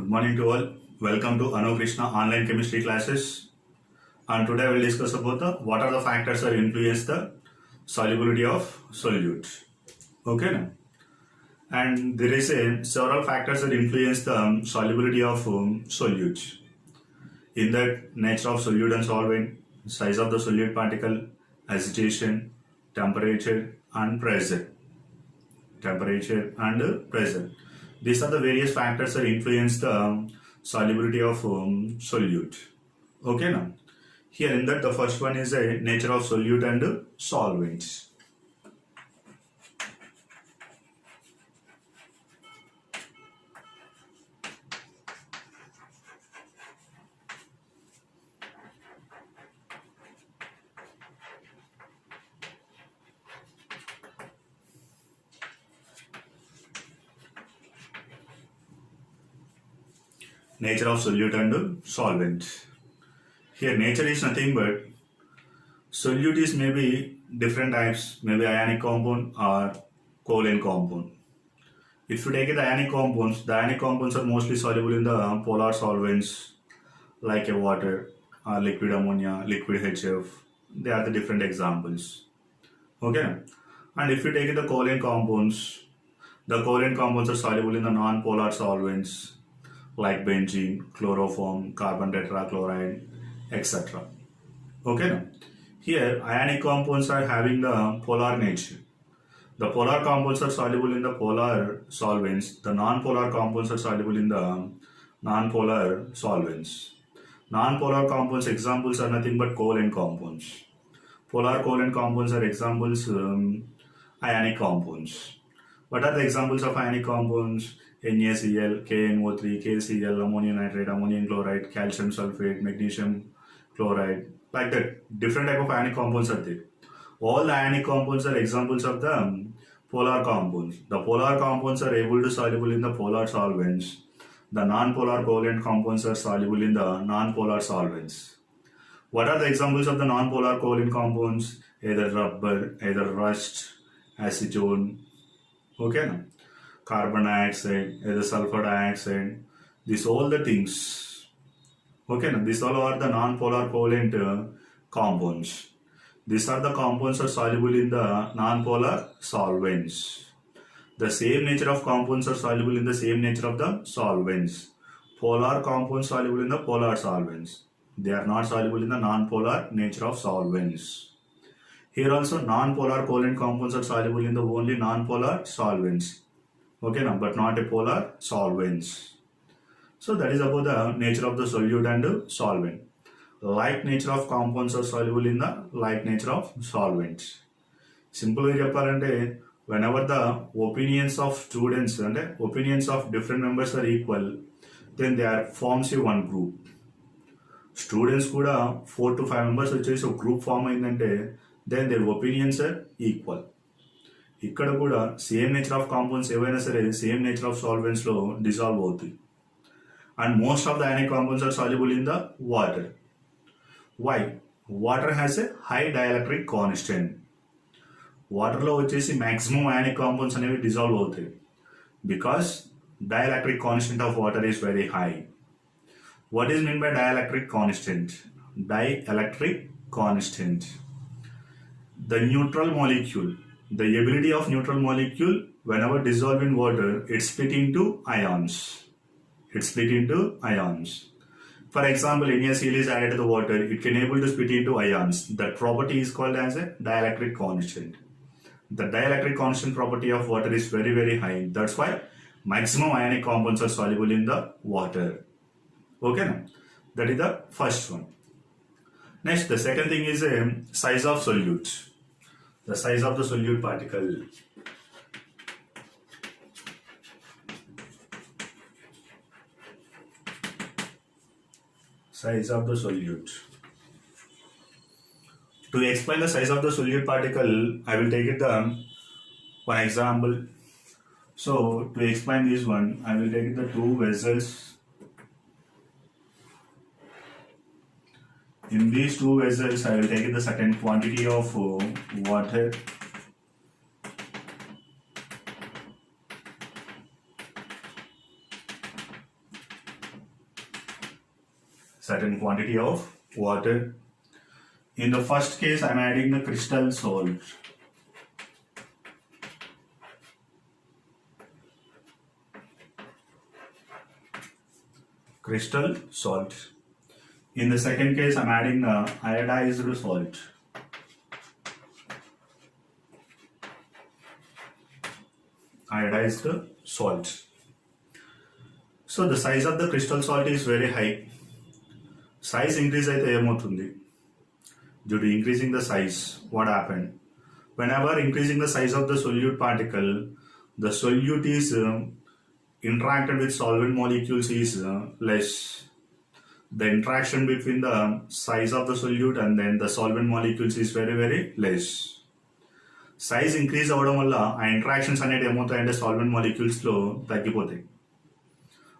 Good morning to all. Welcome to Anu Krishna online chemistry classes. And today we'll discuss about what are the factors that influence the solubility of solutes. Okay, now. And there is several factors that influence the solubility of solutes. In that, nature of solute and solvent, size of the solute particle, agitation, temperature, and pressure. These are the various factors that influence the solubility of solute. Okay, now here in that the first one is a nature of solute and solvents. Nature of solute and solvent. Here nature is nothing but solute is maybe different types, maybe ionic compound or covalent compound. If you take the ionic compounds, the ionic compounds are mostly soluble in the polar solvents like a water or liquid ammonia, liquid HF. They are the different examples. Okay. And if you take the covalent compounds are soluble in the non-polar solvents like benzene, chloroform, carbon tetrachloride, etc. Okay, now here ionic compounds are having the polar nature. The polar compounds are soluble in the polar solvents. The non-polar compounds are soluble in the non-polar solvents. Non-polar compounds examples are nothing but covalent compounds. Polar covalent compounds are examples ionic compounds. What are the examples of ionic compounds? NaCl, KNO3, KCl, ammonium nitrate, ammonium chloride, calcium sulfate, magnesium chloride. Like that, different type of ionic compounds are there. All the ionic compounds are examples of the polar compounds. The polar compounds are able to soluble in the polar solvents. The non-polar covalent compounds are soluble in the non-polar solvents. What are the examples of the non-polar covalent compounds? Either rubber, either rust, acetone. Okay, now carbon dioxide, either sulfur dioxide. These all the things. Okay, now these all are the non-polar covalent compounds. These are the compounds are soluble in the non-polar solvents. The same nature of compounds are soluble in the same nature of the solvents. Polar compounds soluble in the polar solvents. They are not soluble in the non-polar nature of solvents. Here also non-polar covalent compounds are soluble in the only non-polar solvents. Okay, now but not a polar solvents. So that is about the nature of the solute and solvent. Like nature of compounds are soluble in the like nature of solvents. Simple గా చెప్పాలంటే whenever the opinions of students and opinions of different members are equal, then they are forms a one group. Students కూడా 4 to 5 members వచ్చేసి ఒక group form అయిందంటే then their opinions are equal. ఇక్కడ కూడా same nature of compounds ఏవైనా సరే same nature of solvents లో dissolve అవుతాయి. And most of the ionic compounds are soluble in the water. Why? Water has a high dielectric constant. వాటర్లో వచ్చేసి maximum ionic compounds అనేవి dissolve అవుతాయి because dielectric constant of water is very high. What is mean by dielectric constant? Dielectric constant. The neutral molecule, the ability of neutral molecule whenever dissolved in water, it's split into ions. For example, NaCl is added to the water, it can able to split into ions. That property is called as a dielectric constant. The dielectric constant property of water is very very high. That's why maximum ionic compounds are soluble in the water. Okay, now that is the first one. Next, the second thing is a size of solute. The size of the solute particle. Size of the solute. To explain the size of the solute particle, I will take it one example. So, to explain this one, I will take the two vessels. In these two vessels, I will take the certain quantity of water. certain quantity of water. In the first case, I'm adding the crystal salt. Crystal salt. In the second case, I'm adding the iodized salt. Iodized salt. So the size of the crystal salt is very high. Size increase అయితే ఏమవుతుంది? Due to increasing the size, what happened? Whenever increasing the size of the solute particle, the solute is interacted with solvent molecules is less. The interaction between the size of the solute and then the solvent molecules is very very less. Size increase అవ్వడం వల్ల ఆ interactions అనేవి ఏమవుతాయంటే solvent molecules లో తగ్గిపోతాయి.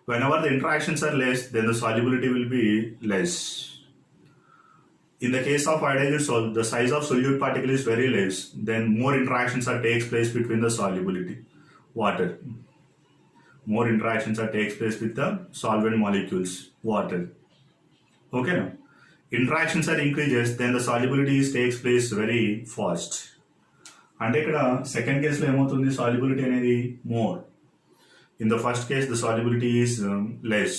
Whenever the interactions are less, then the solubility will be less. In the case of iodized salt, the size of solute particle is very less, then more interactions are takes place between the solubility, water. More interactions are takes place with the solvent molecules, water. Okay now? Interactions are increases, then the solubility takes place very fast. అంటే ఇక్కడ second కేసులో ఏమవుతుంది, solubility అనేది more. In the first case the solubility is less.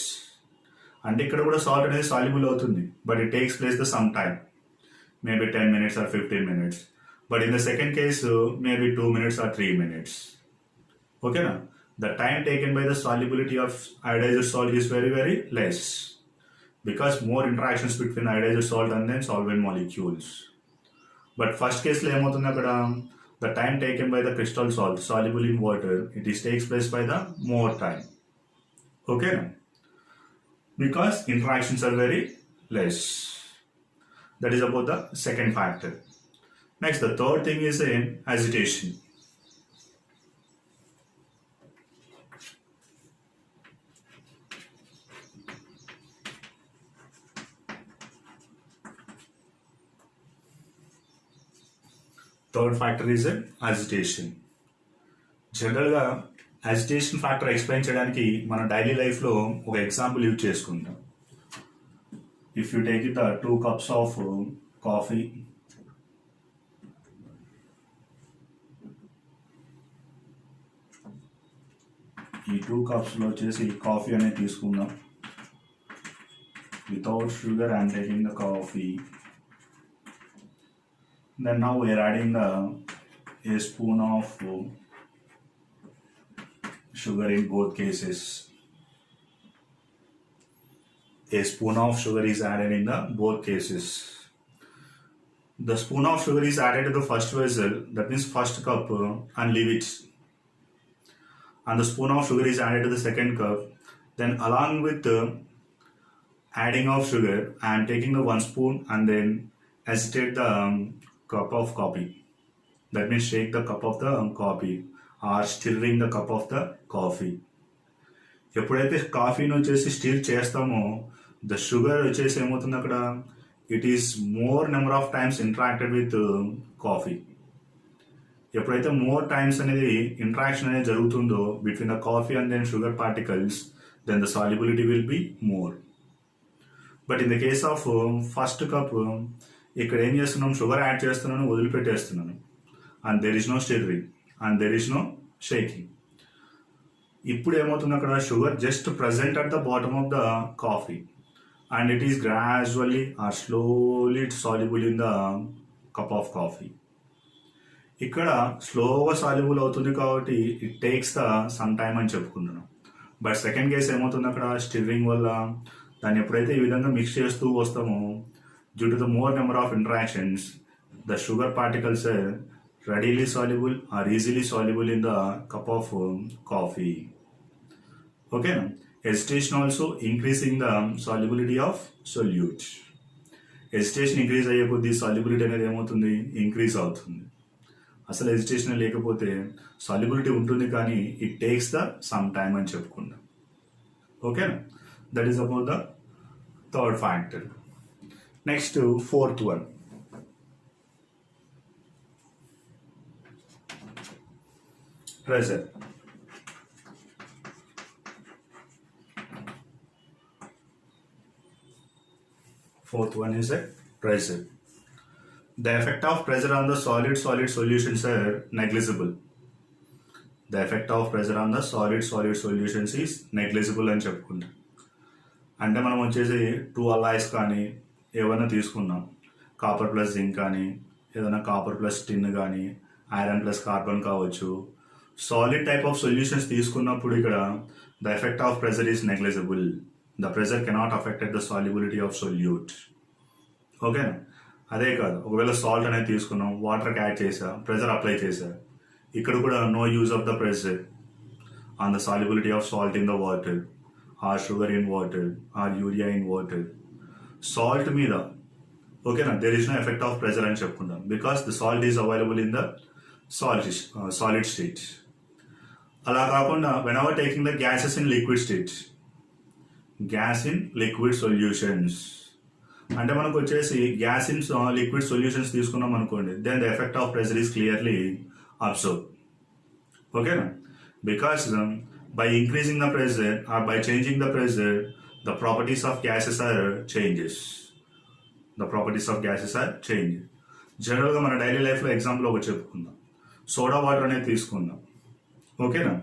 అంటే ఇక్కడ కూడా salt అనేది soluble అవుతుంది, but it takes place the some time, maybe 10 minutes or 15 minutes. But in the second case maybe 2 minutes or 3 minutes. ఓకేనా? The time taken by the solubility of iodized salt is very very less because more interactions between iodized salt and then solvent molecules. But first కేసులో ఏమవుతుంది అక్కడ, the time taken by the crystal salt soluble in water, it is takes place by the more time. Okay, because interactions are very less. That is about the second factor. Next, the third thing is agitation. Third factor is agitation. జనరల్గా agitation factor explain చేయడానికి మన daily లైఫ్లో ఒక example use చేసుకుంటాం. If you take it 2 cups of coffee, ఈ 2 cupsలో వచ్చేసి coffee అనేది తీసుకుందాం. Without sugar I'm taking the coffee. Then now we are adding a spoon of sugar in both cases. A spoon of sugar is added in the both cases. The spoon of sugar is added to the first vessel, that means first cup, and leave it. And the spoon of sugar is added to the second cup. Then along with the adding of sugar, I am taking the 1 spoon and then agitate the cup of coffee. That means shake the cup of the coffee or stirring the cup of the coffee. ఎప్పుడైతే కాఫీని వచ్చేసి stir చేస్తామో the sugar వచ్చేసి ఏమవుతుంది అక్కడ, it is more number of times interacted with coffee. ఎప్పుడైతే more times అనేది interaction అనేది జరుగుతుందో between the coffee and then sugar particles, then the solubility will be more. But in the case of first cup, ఇక్కడ ఏం చేస్తున్నాం, sugar add చేస్తున్నాను, వదిలిపెట్టేస్తున్నాను, and there is no stirring and there is no shaking. ఇప్పుడు ఏమవుతుంది అక్కడ, sugar just present at the bottom of the coffee and it is gradually or slowly it soluble in the cup of coffee. ఇక్కడ స్లోగా soluble అవుతుంది కాబట్టి it takes the some time అని చెప్పుకుంటున్నాం. But second case ఏమవుతుంది అక్కడ, stirring వల్ల దాన్ని ఎప్పుడైతే ఈ విధంగా మిక్స్ చేస్తూ వస్తామో, due to the more number of interactions, the sugar particles are readily soluble or easily soluble in the cup of coffee. Okay, now agitation also increasing the solubility of solute. Agitation increase అయ్యే కొద్దీ solubility అనేది ఏమవుతుంది, increase అవుతుంది. అసలు agitation లేకపోతే solubility ఉంటుంది కానీ it takes the some time అని చెప్పుకుందాం. ఓకేనా? That is about the third factor. Next fourth one, pressure. Fourth one is a pressure. The effect of pressure on the solid solutions are negligible. The effect of pressure on the solid solutions is negligible అని చెప్పుకుంటాం. అంటే మనం వచ్చేసి 2 alloys కానీ ఏమైనా తీసుకున్నాం, copper plus zinc కానీ ఏదైనా కాపర్ ప్లస్ టిన్ కానీ ఐరన్ ప్లస్ కార్బన్ కావచ్చు. సాలిడ్ టైప్ ఆఫ్ సొల్యూషన్స్ తీసుకున్నప్పుడు ఇక్కడ the effect of pressure is negligible. The pressure cannot affected the solubility of solute. ఓకేనా? అదే కాదు, ఒకవేళ సాల్ట్ అనేది తీసుకున్నాం, వాటర్కి యాడ్ చేసా, ప్రెజర్ అప్లై చేసా, ఇక్కడ కూడా no use of the pressure on the solubility of salt in the water or sugar in water or urea in water. Salt మీద ఓకేనా there is no effect of pressure అని చెప్పుకుంటాం, because the salt is available in the solid state. అలా కాకుండా whenever taking the gases in liquid state, gas in liquid solutions అంటే మనకు వచ్చేసి gas in liquid solutions తీసుకున్నాం అనుకోండి, then the effect of pressure is clearly observe. ఓకేనా? Because by increasing the pressure or by changing the pressure, the properties of gases are changes. The properties of gases are changed. జనరల్గా మన daily లైఫ్లో example ఒకటి చెప్పుకుందాం. Soda water అనేది తీసుకుందాం. ఓకేనా?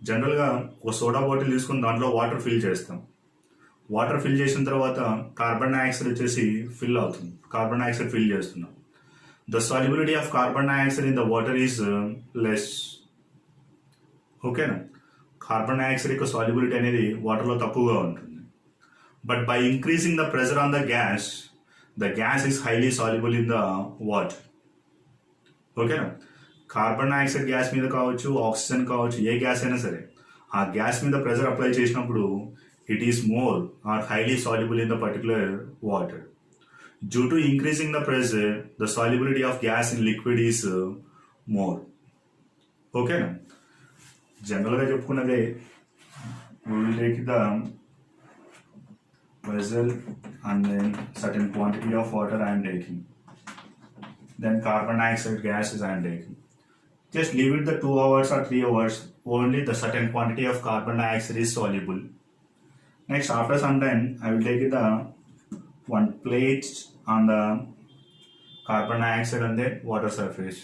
జనరల్గా ఒక సోడా బాటిల్ తీసుకుని దాంట్లో వాటర్ ఫిల్ చేస్తాం. వాటర్ ఫిల్ చేసిన తర్వాత కార్బన్ డైఆక్సైడ్ వచ్చేసి ఫిల్ అవుతుంది. కార్బన్ డైఆక్సైడ్ ఫిల్ చేస్తున్నాం. The solubility of carbon dioxide in the water is less. ఓకేనా? కార్బన్ డైఆక్సైడ్ యొక్క సాల్యుబిలిటీ అనేది వాటర్లో తక్కువగా ఉంటుంది. But by increasing the pressure on the gas is highly soluble in the water. ఓకేనా? Carbon dioxide gas మీద కావచ్చు, ఆక్సిజన్ కావచ్చు, ఏ గ్యాస్ అయినా సరే ఆ గ్యాస్ మీద ప్రెజర్ అప్లై చేసినప్పుడు it is more or highly soluble in the particular water. Due to increasing the pressure the solubility of gas in liquid is more. ఓకేనా? జనరల్గా చెప్పుకున్నదే will take the pressure and then certain quantity of water I'm taking, then carbon dioxide gas is I'm taking. Just leave it the 2 hours or 3 hours, only the certain quantity of carbon dioxide is soluble. Next, after some time, I will take the one plate on the carbon dioxide on the water surface.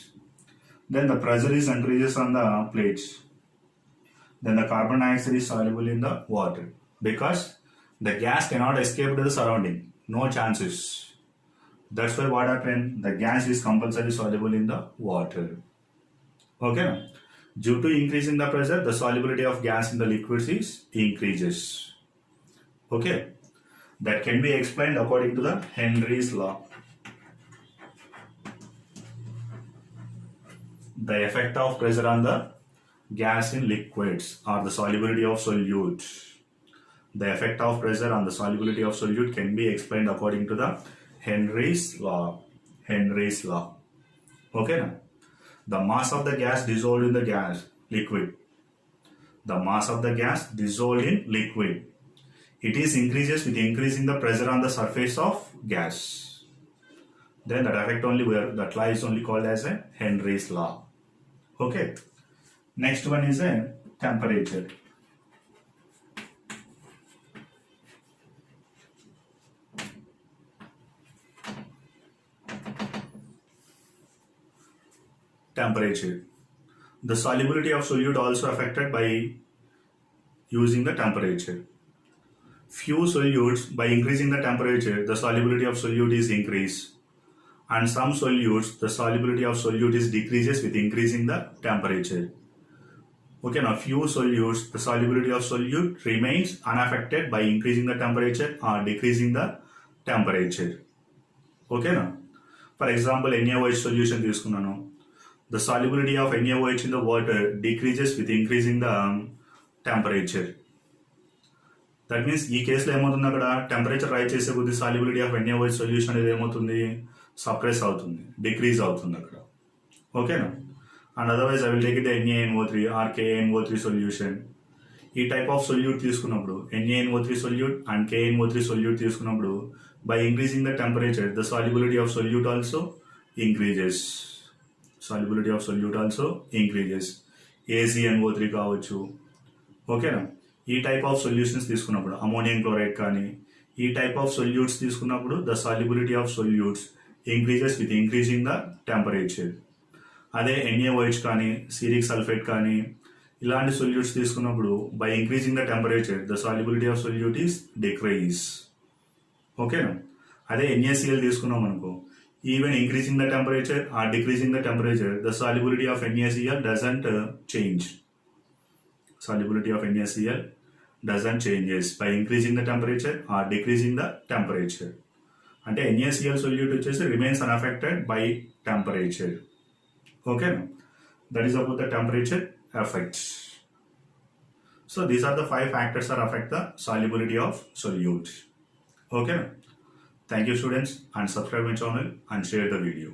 Then the pressure is increases on the plates. Then the carbon dioxide is soluble in the water because the gas cannot escape to the surrounding. No chances. That's why what happened? The gas is compulsory soluble in the water. Okay, due to increasing the pressure, the solubility of gas in the liquids is increases. Okay, that can be explained according to the Henry's law. The effect of pressure on the gas in liquids or the solubility of solute. The effect of pressure on the solubility of solute can be explained according to the Henry's law. Henry's law. Okay, now. The mass of the gas dissolved in the liquid. The mass of the gas dissolved in liquid. It is increases with increasing the pressure on the surface of gas. Then that effect only that law is only called as a Henry's law. Okay. Next one is a temperature. Temperature. The solubility of solute also affected by using the temperature. Few solutes, by increasing the temperature, the solubility of solute is increased, and some solutes, the solubility of solute is decreases with increasing the temperature. Okay, now few solutes, the solubility of solute remains unaffected by increasing the temperature or decreasing the temperature. Okay, now for example, NaOH solution తీసుకున్నాను. The solubility of NaOH in the water decreases with increasing the temperature. That means ఈ కేసులో ఏమవుతుంది, అక్కడ temperature rise చేసే కొద్ది solubility of NaOH solution అనేది ఏమవుతుంది, suppress అవుతుంది, డిక్రీజ్ అవుతుంది అక్కడ. ఓకేనా? And otherwise I will take it NaNO3 or KNO3 solution. ఈ టైప్ ఆఫ్ సొల్యూట్ తీసుకున్నప్పుడు NaNO3 solute and KNO3 solute తీసుకున్నప్పుడు by increasing the temperature the solubility of solute also increases. Solubility of solute also increases. AgNO3 కావచ్చు. ఓకేనా? ఈ type of solutions తీసుకున్నప్పుడు ammonium chloride కానీ ఈ type of solutes తీసుకున్నప్పుడు the solubility of solutes increases with increasing the temperature. అదే NaOH కానీ ceric sulphate కానీ ఇలాంటి సొల్యూట్స్ తీసుకున్నప్పుడు by increasing the temperature the solubility of solute is decrease. ఓకేనా. అదే NaCl తీసుకున్నాం అనుకో, even increasing the temperature or decreasing the temperature the solubility of NaCl doesn't change. Solubility of NaCl doesn't changes by increasing the temperature or decreasing the temperature. అంటే NaCl solute వచ్చేసి remains unaffected by temperature. Okay, that is about the temperature effects. So these are the 5 factors that affect the solubility of solute. Okay, thank you students, and subscribe my channel and share the video.